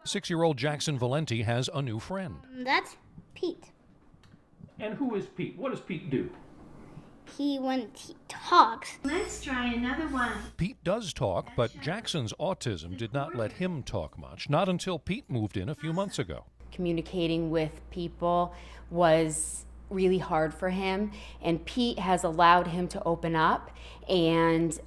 6-year-old Jackson Valenti has a new friend. That's Pete. And who is Pete? What does Pete do? When he talks. Let's try another one. Pete does talk, but Jackson's autism did not let him talk much, not until Pete moved in a few months ago. Communicating with people was really hard for him, and Pete has allowed him to open up and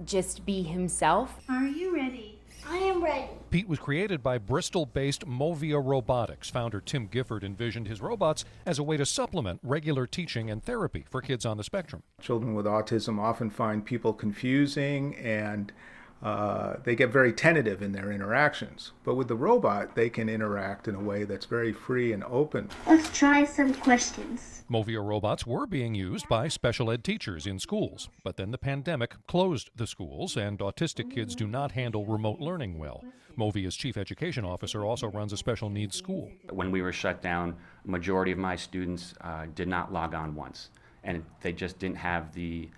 just be himself. Are you ready? I am ready. Pete was created by Bristol-based MOVIA Robotics. Founder Tim Gifford envisioned his robots as a way to supplement regular teaching and therapy for kids on the spectrum. Children with autism often find people confusing, and they get very tentative in their interactions. But with the robot, they can interact in a way that's very free and open. Let's try some questions. MOVIA robots were being used by special ed teachers in schools, but then the pandemic closed the schools, and autistic kids do not handle remote learning well. MOVIA's chief education officer also runs a special needs school. When we were shut down, a majority of my students did not log on once, and they just didn't have the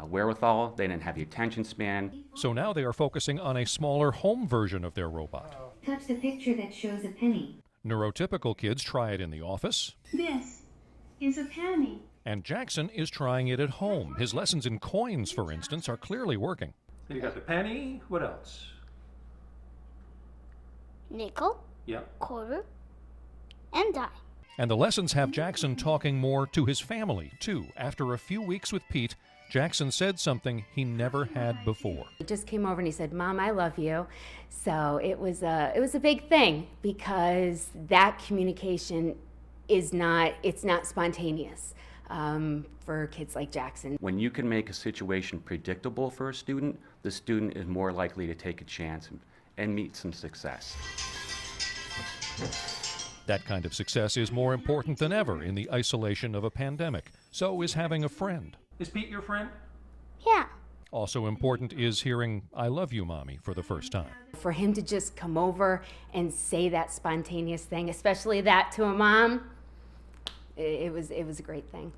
wherewithal, they didn't have the attention span. So now they are focusing on a smaller home version of their robot. Touch the picture that shows a penny. Neurotypical kids try it in the office. This is a penny. And Jackson is trying it at home. His lessons in coins, for instance, are clearly working. You got the penny. What else? Nickel, Yep. quarter, and dime. And the lessons have Jackson talking more to his family, too. After a few weeks with Pete, Jackson said something he never had before. He just came over and he said, "Mom, I love you." So it was a big thing, because that communication it's not spontaneous for kids like Jackson. When you can make a situation predictable for a student, the student is more likely to take a chance and meet some success. That kind of success is more important than ever in the isolation of a pandemic. So is having a friend. Is Pete your friend? Yeah. Also important is hearing "I love you, Mommy" for the first time. For him to just come over and say that spontaneous thing, especially that to a mom, it was a great thing.